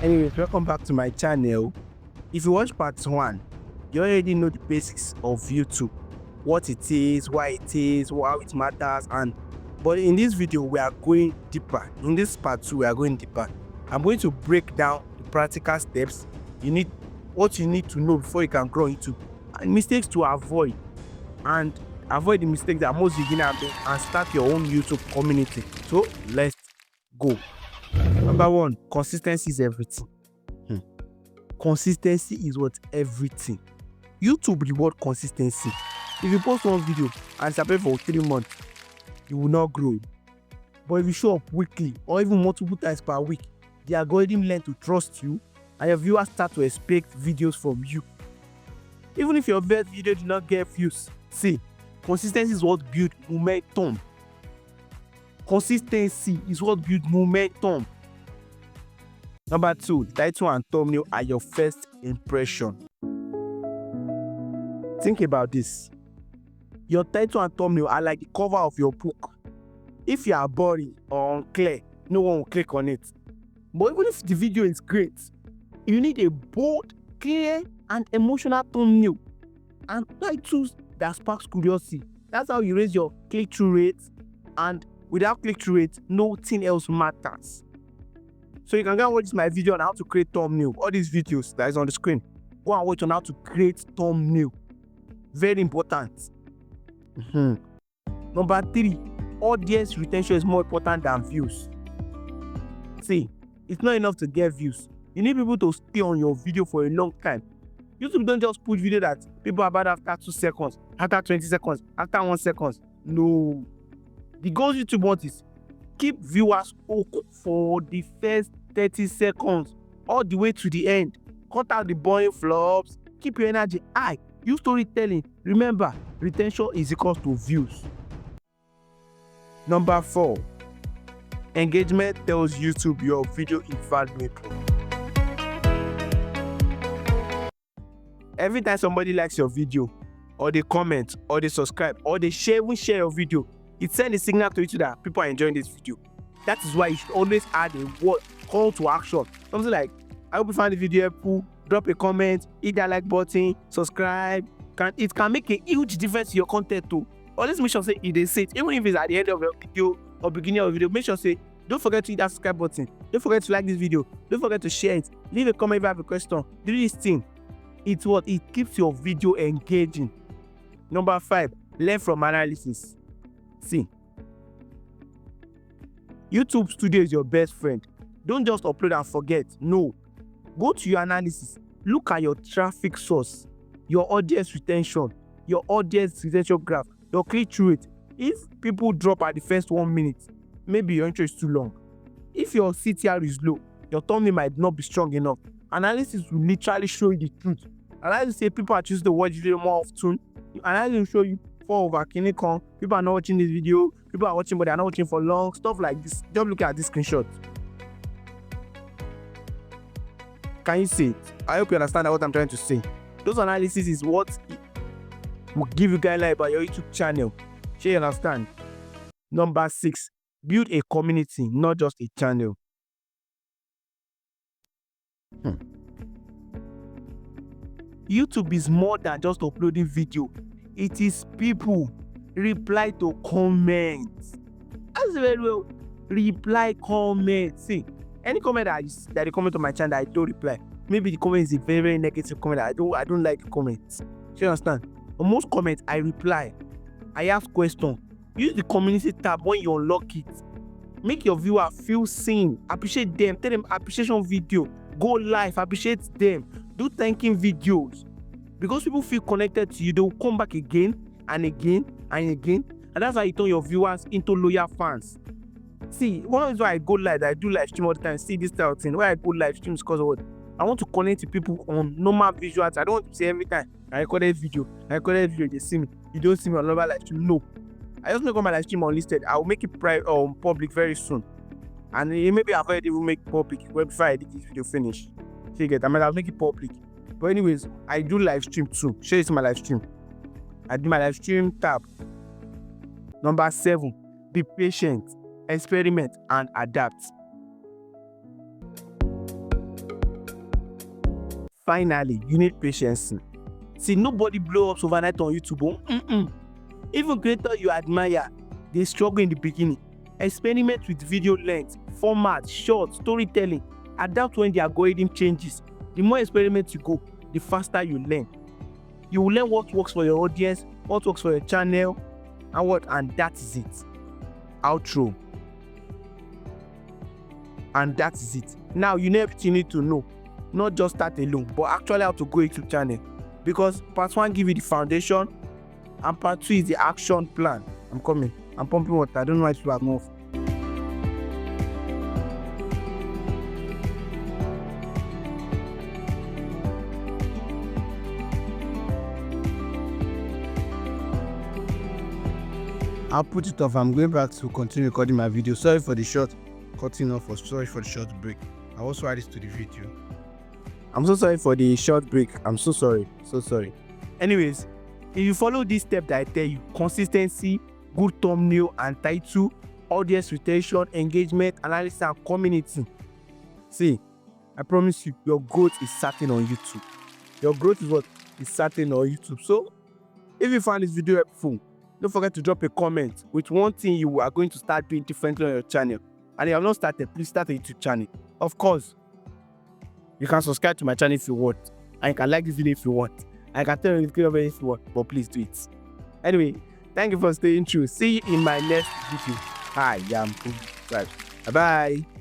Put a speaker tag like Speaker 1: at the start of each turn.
Speaker 1: Anyways, welcome back to my channel. If you watch part 1, you already know the basics of YouTube, what it is, why it is, how it matters, but in this video we are going deeper. In this part 2 we are going deeper. I'm going to break down the practical steps what you need to know before you can grow YouTube, and mistakes to avoid, and avoid the mistakes that most beginners make, and start your own YouTube community. So let's go. Number 1, consistency is everything. Consistency is what? Everything. YouTube reward consistency. If you post one video and disappear for 3 months, you will not grow. But if you show up weekly or even multiple times per week, the algorithm learn to trust you, and your viewers start to expect videos from you. Even if your best video do not get views, see, consistency is what builds momentum. Consistency is what builds momentum. Number 2, title and thumbnail are your first impression. Think about this. Your title and thumbnail are like the cover of your book. If you are boring or unclear, no one will click on it. But even if the video is great, you need a bold, clear, and emotional thumbnail and titles that sparks curiosity. That's how you raise your click-through rate, and without click-through rate, nothing else matters. So you can go and watch my video on how to create thumbnail. All these videos that is on the screen, go and watch on how to create thumbnail. Very important. Number 3, audience retention is more important than views. See, it's not enough to get views. You need people to stay on your video for a long time. YouTube don't just put video that people are about after 2 seconds, after 20 seconds, after 1 second. No. The goal YouTube wants is keep viewers hooked for the first 30 seconds all the way to the end. Cut out the boring flops. Keep your energy high. Use storytelling. Remember, retention is equal to views. Number 4, engagement tells YouTube your video is valuable. Every time somebody likes your video, or they comment, or they subscribe, or they even share your video, it sends a signal to YouTube that people are enjoying this video. That is why you should always add a word, call to action. Something like, I hope you find the video helpful, drop a comment, hit that like button, subscribe. It can make a huge difference to your content too. Always make sure say they say it, even if it's at the end of your video or beginning of the video. Make sure say, don't forget to hit that subscribe button. Don't forget to like this video. Don't forget to share it. Leave a comment if you have a question. Do this thing. It keeps your video engaging. Number 5, learn from analysis. See, YouTube Studio is your best friend. Don't just upload and forget. No. Go to your analysis. Look at your traffic source, your audience retention, your audience retention graph, your click-through rate. If people drop at the first 1 minute, maybe your intro is too long. If your CTR is low, your thumbnail might not be strong enough. Analysis will literally show you the truth. Analysis say people are choosing to watch video more often. Analysis will show you 4 over kinikon. People are not watching this video. People are watching, but they are not watching for long. Stuff like this. Just look at this screenshot. Can you see it? I hope you understand what I'm trying to say. Those analysis is what will give you guidelines about your YouTube channel. Sure you understand? Number 6, build a community, not just a channel. YouTube is more than just uploading video. It is people. Reply to comments. As very well. Reply comments. See, any comment that you comment on my channel, I don't reply. Maybe the comment is a very, very negative comment. I don't like the comments. Do you understand? On most comments, I reply. I ask questions. Use the community tab when you unlock it. Make your viewer feel seen. Appreciate them. Tell them appreciation video. Go live. Appreciate them. Do thanking videos. Because people feel connected to you, they will come back again and again and again. And that's how you turn your viewers into loyal fans. See, one reason why I go live, I do live stream all the time. See this type of thing. Why I go live stream is because of what? I want to connect to people on normal visuals. I don't want to say every time I recorded video, they see me. You don't see me on normal live stream. No. I just make all my live stream unlisted. I will make it private or public very soon. And maybe I've already will make public before I edit this video finish. So you get, I'll make it public. But anyways, I do live stream too. Show you my live stream. I do my live stream tab. Number 7, be patient, experiment, and adapt. finally, you need patience. See, nobody blow up overnight on YouTube. Even creators you admire, they struggle in the beginning. Experiment with video length, format, short, storytelling. Adapt when the algorithm changes. The more experiments you go, the faster you learn. You will learn what works for your audience, what works for your channel, and that is it. Outro. And that is it. Now you know everything you need to know. Not just start alone, but actually how to grow YouTube channel. Because part 1 give you the foundation, and part 2 is the action plan. I'm coming. I'm pumping water. I don't know why people are off. I'll put it off. I'm going back to continue recording my video. Sorry for the short cutting off, or sorry for the short break. I also add this to the video. I'm so sorry for the short break. I'm so sorry. So sorry. Anyways, if you follow this step that I tell you, consistency, good thumbnail and title, audience retention, engagement, analysis, and community. See, I promise you, your growth is certain on YouTube. Your growth is what is certain on YouTube. So, if you found this video helpful, don't forget to drop a comment with one thing you are going to start doing differently on your channel. And if you have not started, please start a YouTube channel. Of course, you can subscribe to my channel if you want. And you can like this video if you want. And you can tell me if you want, but please do it. Anyway, thank you for staying true. See you in my next video. Hi, I'm Bye-bye.